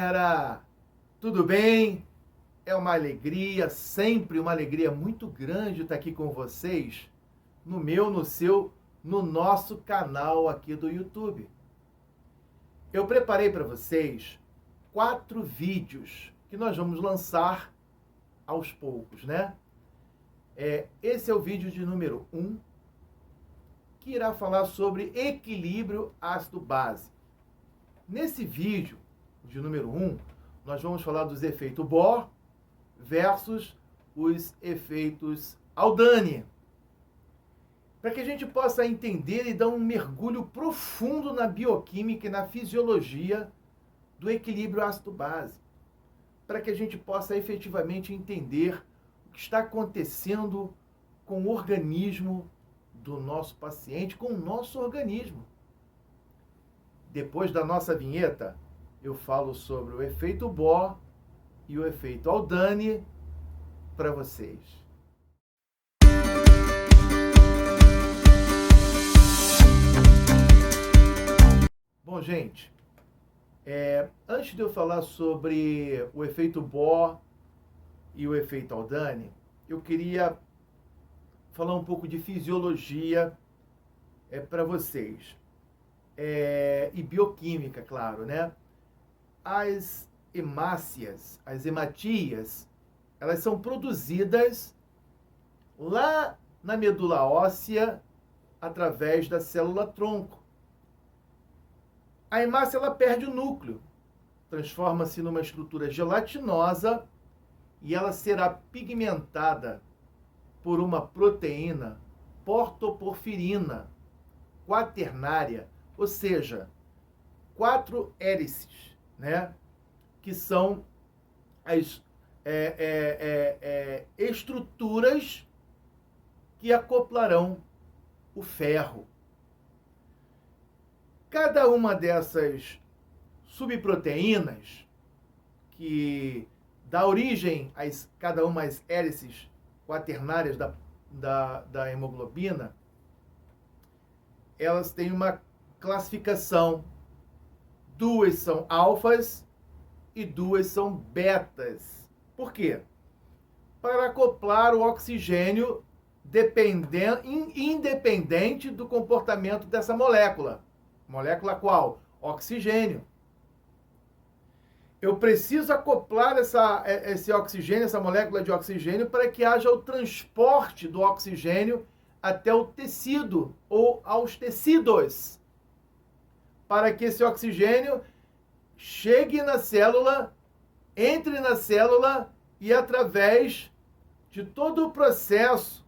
galera! Tudo bem? É uma alegria, sempre uma alegria muito grande estar aqui com vocês, no meu, no seu, no nosso canal aqui do YouTube. Eu preparei para vocês 4 vídeos que nós vamos lançar aos poucos, né? Esse é o vídeo de número 1, que irá falar sobre equilíbrio ácido-base. Nesse vídeo de número 1, nós vamos falar dos efeitos Bohr versus os efeitos Haldane, para que a gente possa entender e dar um mergulho profundo na bioquímica e na fisiologia do equilíbrio ácido-base, para que a gente possa efetivamente entender o que está acontecendo com o organismo do nosso paciente, com o nosso organismo. Depois da nossa vinheta, eu falo sobre o efeito Bohr e o efeito Haldane para vocês. Bom, gente, antes de eu falar sobre o efeito Bohr e o efeito Haldane, eu queria falar um pouco de fisiologia para vocês. E bioquímica, claro, né? As hemácias, as hematias, elas são produzidas lá na medula óssea através da célula-tronco. A hemácia, ela perde o núcleo, transforma-se numa estrutura gelatinosa e ela será pigmentada por uma proteína portoporfirina quaternária, ou seja, 4 hélices, né? Que são as estruturas que acoplarão o ferro. Cada uma dessas subproteínas, que dá origem a cada uma das hélices quaternárias da hemoglobina, elas têm uma classificação. 2 são alfas e 2 são betas. Por quê? Para acoplar o oxigênio independente do comportamento dessa molécula. Molécula qual? Oxigênio. Eu preciso acoplar esse oxigênio, essa molécula de oxigênio, para que haja o transporte do oxigênio até o tecido ou aos tecidos, para que esse oxigênio chegue na célula, entre na célula e, através de todo o processo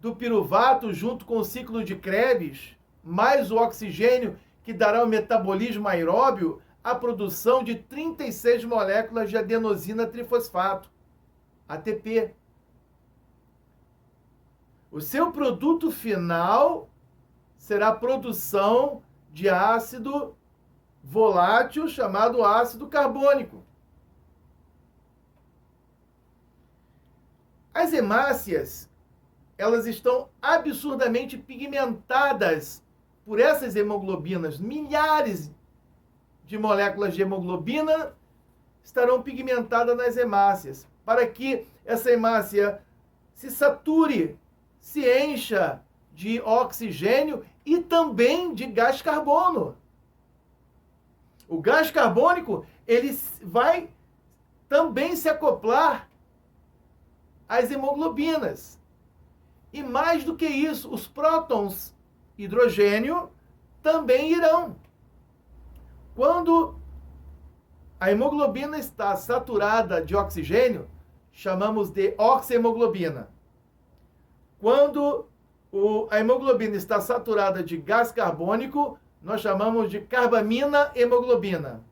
do piruvato, junto com o ciclo de Krebs, mais o oxigênio, que dará o metabolismo aeróbio, a produção de 36 moléculas de adenosina trifosfato, ATP. O seu produto final será a produção de ácido volátil chamado ácido carbônico. As hemácias, elas estão absurdamente pigmentadas por essas hemoglobinas. Milhares de moléculas de hemoglobina estarão pigmentadas nas hemácias, para que essa hemácia se sature, se encha de oxigênio e também de gás carbono. O gás carbônico, ele vai também se acoplar às hemoglobinas. E mais do que isso, os prótons hidrogênio também irão. Quando a hemoglobina está saturada de oxigênio, chamamos de oxihemoglobina. Quando a hemoglobina está saturada de gás carbônico, nós chamamos de carbamina hemoglobina.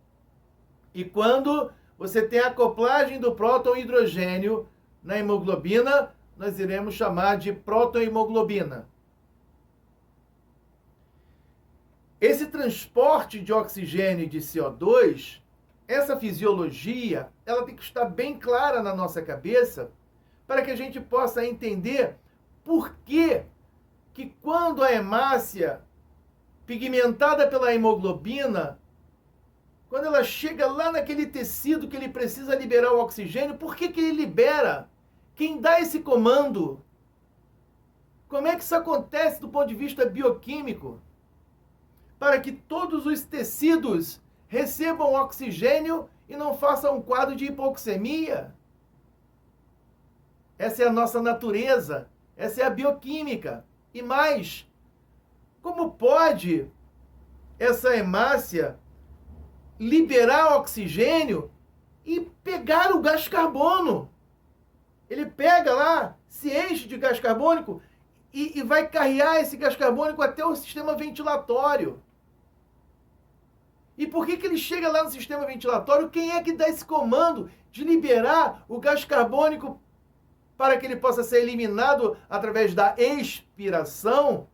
E quando você tem a acoplagem do próton hidrogênio na hemoglobina, nós iremos chamar de protohemoglobina. Esse transporte de oxigênio e de CO2, essa fisiologia, ela tem que estar bem clara na nossa cabeça, para que a gente possa entender por que quando a hemácia pigmentada pela hemoglobina quando ela chega lá naquele tecido que ele precisa liberar o oxigênio, por que ele libera? Quem dá esse comando? Como é que isso acontece do ponto de vista bioquímico? Para que todos os tecidos recebam oxigênio e não façam um quadro de hipoxemia. Essa é a nossa natureza, essa é a bioquímica. E mais, como pode essa hemácia liberar oxigênio e pegar o gás carbono? Ele pega lá, se enche de gás carbônico e vai carrear esse gás carbônico até o sistema ventilatório. E por que ele chega lá no sistema ventilatório? Quem é que dá esse comando de liberar o gás carbônico para que ele possa ser eliminado através da expiração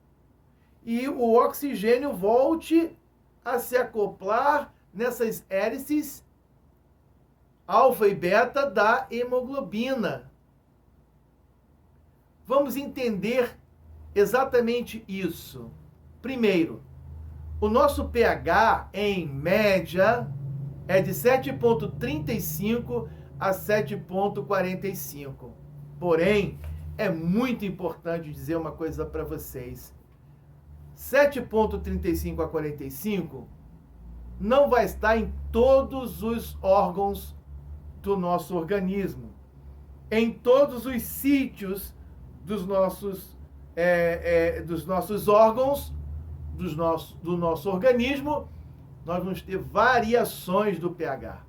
e o oxigênio volte a se acoplar nessas hélices alfa e beta da hemoglobina? Vamos entender exatamente isso. Primeiro, o nosso pH, em média, é de 7,35 a 7,45. Porém, é muito importante dizer uma coisa para vocês. 7,35 a 45 não vai estar em todos os órgãos do nosso organismo. Em todos os sítios dos nossos órgãos, do nosso organismo, nós vamos ter variações do pH.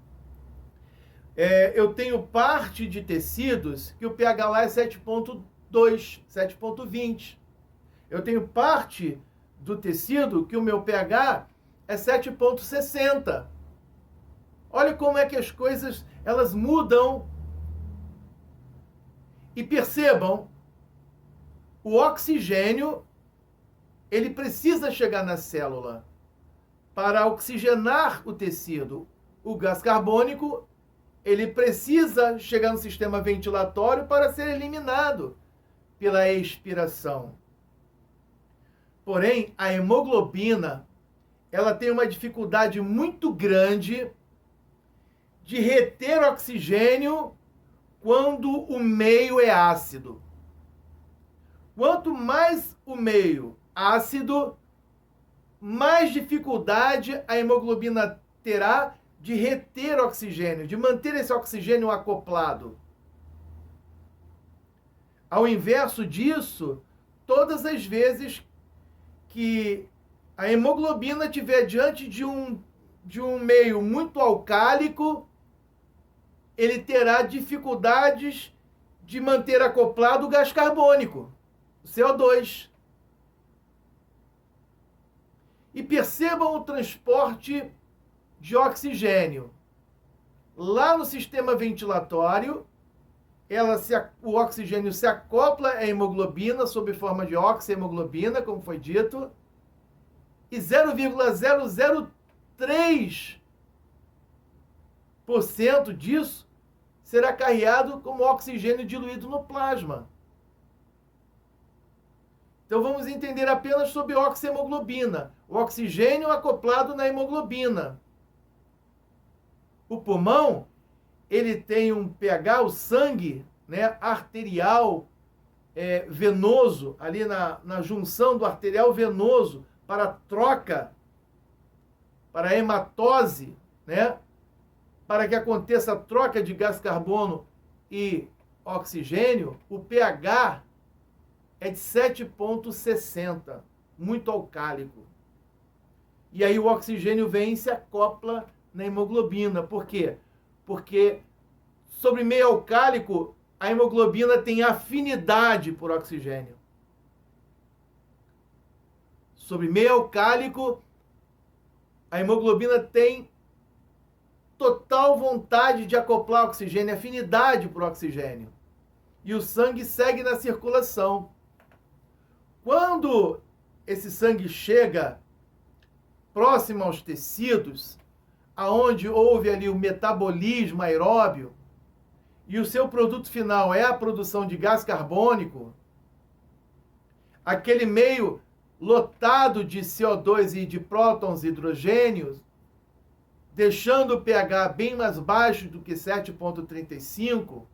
Eu tenho parte de tecidos que o pH lá é 7,2, 7,20. Eu tenho parte do tecido que o meu pH é 7,60. Olha como é que as coisas elas mudam. E percebam, o oxigênio ele precisa chegar na célula para oxigenar o tecido. O gás carbônico ele precisa chegar no sistema ventilatório para ser eliminado pela expiração. Porém, a hemoglobina, ela tem uma dificuldade muito grande de reter oxigênio quando o meio é ácido. Quanto mais o meio ácido, mais dificuldade a hemoglobina terá de reter oxigênio, de manter esse oxigênio acoplado. Ao inverso disso, todas as vezes que a hemoglobina estiver diante de um meio muito alcálico, ele terá dificuldades de manter acoplado o gás carbônico, o CO2. E percebam o transporte de oxigênio. Lá no sistema ventilatório, o oxigênio se acopla à hemoglobina sob forma de oxihemoglobina, como foi dito, e 0,003% disso será carregado como oxigênio diluído no plasma. Então vamos entender apenas sobre oxihemoglobina, o oxigênio acoplado na hemoglobina. O pulmão, ele tem um pH, o sangue, né, arterial, venoso, ali na junção do arterial venoso, para a troca, para a hematose, né, para que aconteça a troca de gás carbono e oxigênio, o pH é de 7,60, muito alcálico. E aí o oxigênio vem e se acopla na hemoglobina. Por quê? Porque sobre meio alcálico, a hemoglobina tem afinidade por oxigênio. Sobre meio alcálico, a hemoglobina tem total vontade de acoplar oxigênio, afinidade por oxigênio. E o sangue segue na circulação. Quando esse sangue chega próximo aos tecidos, aonde houve ali o metabolismo aeróbio, e o seu produto final é a produção de gás carbônico, aquele meio lotado de CO2 e de prótons e hidrogênios, deixando o pH bem mais baixo do que 7,35,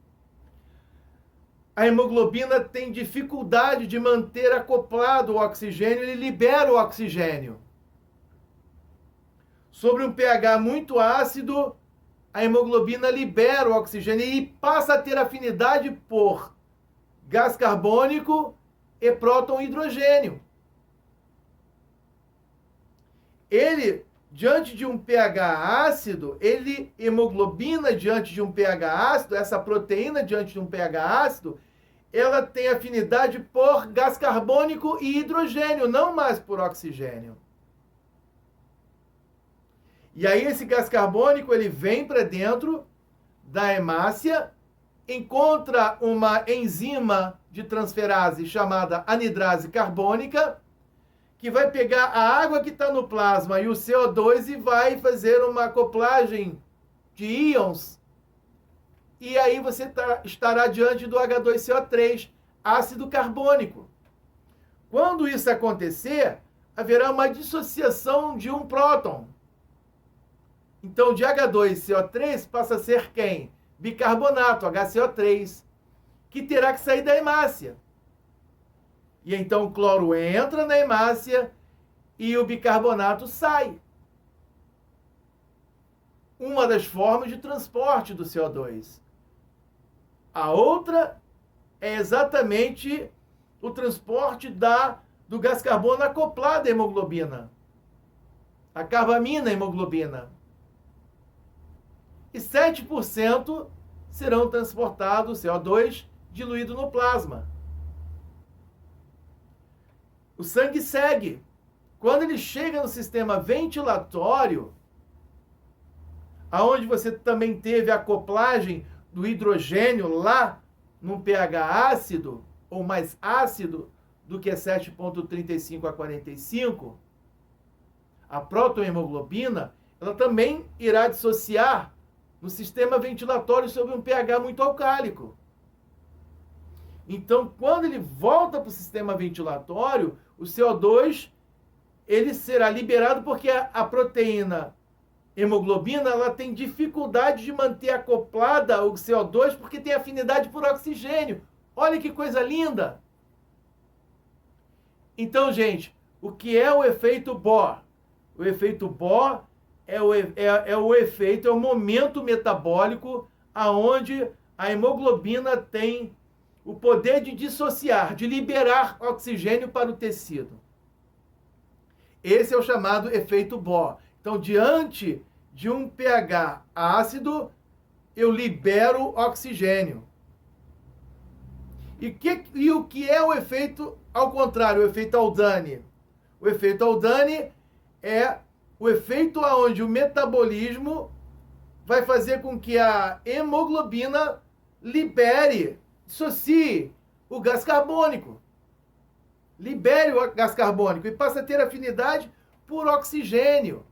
a hemoglobina tem dificuldade de manter acoplado o oxigênio, ele libera o oxigênio. Sobre um pH muito ácido, a hemoglobina libera o oxigênio e passa a ter afinidade por gás carbônico e próton hidrogênio. Ele, diante de um pH ácido, hemoglobina diante de um pH ácido, essa proteína diante de um pH ácido, ela tem afinidade por gás carbônico e hidrogênio, não mais por oxigênio. E aí esse gás carbônico, ele vem para dentro da hemácia, encontra uma enzima de transferase chamada anidrase carbônica, que vai pegar a água que está no plasma e o CO2 e vai fazer uma acoplagem de íons. E aí você estará diante do H2CO3, ácido carbônico. Quando isso acontecer, haverá uma dissociação de um próton. Então, de H2CO3 passa a ser quem? Bicarbonato, HCO3, que terá que sair da hemácia. E então o cloro entra na hemácia e o bicarbonato sai. Uma das formas de transporte do CO2. A outra é exatamente o transporte do gás carbono acoplado à hemoglobina. A carbamina hemoglobina. E 7% serão transportados CO2 diluído no plasma. O sangue segue. Quando ele chega no sistema ventilatório, aonde você também teve a acoplagem do hidrogênio lá num pH ácido, ou mais ácido do que 7,35 a 45, a protohemoglobina, ela também irá dissociar no sistema ventilatório sob um pH muito alcálico. Então, quando ele volta para o sistema ventilatório, o CO2 ele será liberado porque a proteína hemoglobina ela tem dificuldade de manter acoplada o CO2 porque tem afinidade por oxigênio. Olha que coisa linda! Então, gente, o que é o efeito Bohr? O efeito Bohr é o efeito, é o momento metabólico aonde a hemoglobina tem o poder de dissociar, de liberar oxigênio para o tecido. Esse é o chamado efeito Bohr. Então, diante de um pH ácido, eu libero oxigênio. E o que é o efeito ao contrário, o efeito Aldane? O efeito Aldane é o efeito onde o metabolismo vai fazer com que a hemoglobina libere, dissocie o gás carbônico. Libere o gás carbônico e passa a ter afinidade por oxigênio.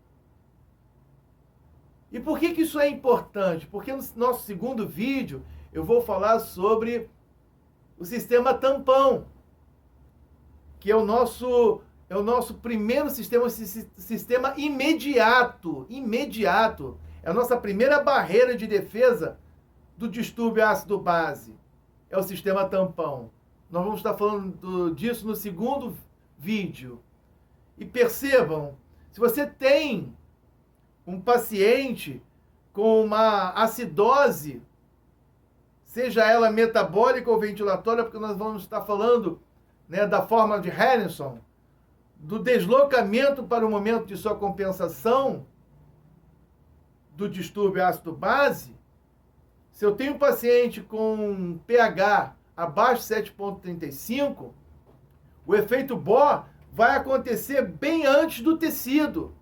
E por que isso é importante? Porque no nosso segundo vídeo eu vou falar sobre o sistema tampão, que é o nosso primeiro sistema, sistema imediato. É a nossa primeira barreira de defesa do distúrbio ácido-base. É o sistema tampão. Nós vamos estar falando disso no segundo vídeo. E percebam, se você tem um paciente com uma acidose, seja ela metabólica ou ventilatória, porque nós vamos estar falando, né, da fórmula de Harrison, do deslocamento para o momento de sua compensação do distúrbio ácido-base. Se eu tenho um paciente com pH abaixo de 7,35, o efeito Bohr vai acontecer bem antes do tecido.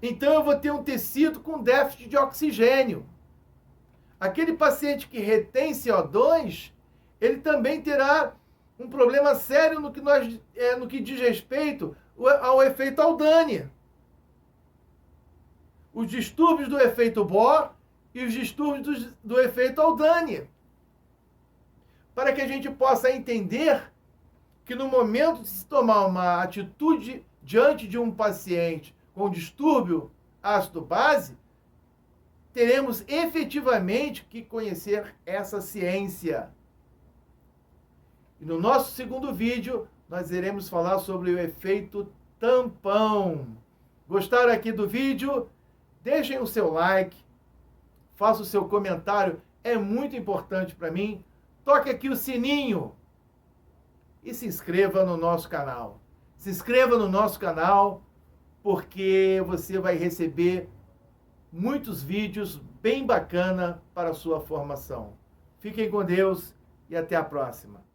Então eu vou ter um tecido com déficit de oxigênio. Aquele paciente que retém CO2, ele também terá um problema sério no que diz respeito ao efeito Aldane. Os distúrbios do efeito Bohr e os distúrbios do efeito Aldane. Para que a gente possa entender que no momento de se tomar uma atitude diante de um paciente com distúrbio ácido base, teremos efetivamente que conhecer essa ciência. E no nosso segundo vídeo, nós iremos falar sobre o efeito tampão. Gostaram aqui do vídeo? Deixem o seu like, faça o seu comentário, é muito importante para mim. Toque aqui o sininho e se inscreva no nosso canal. Se inscreva no nosso canal, porque você vai receber muitos vídeos bem bacana para a sua formação. Fiquem com Deus e até a próxima.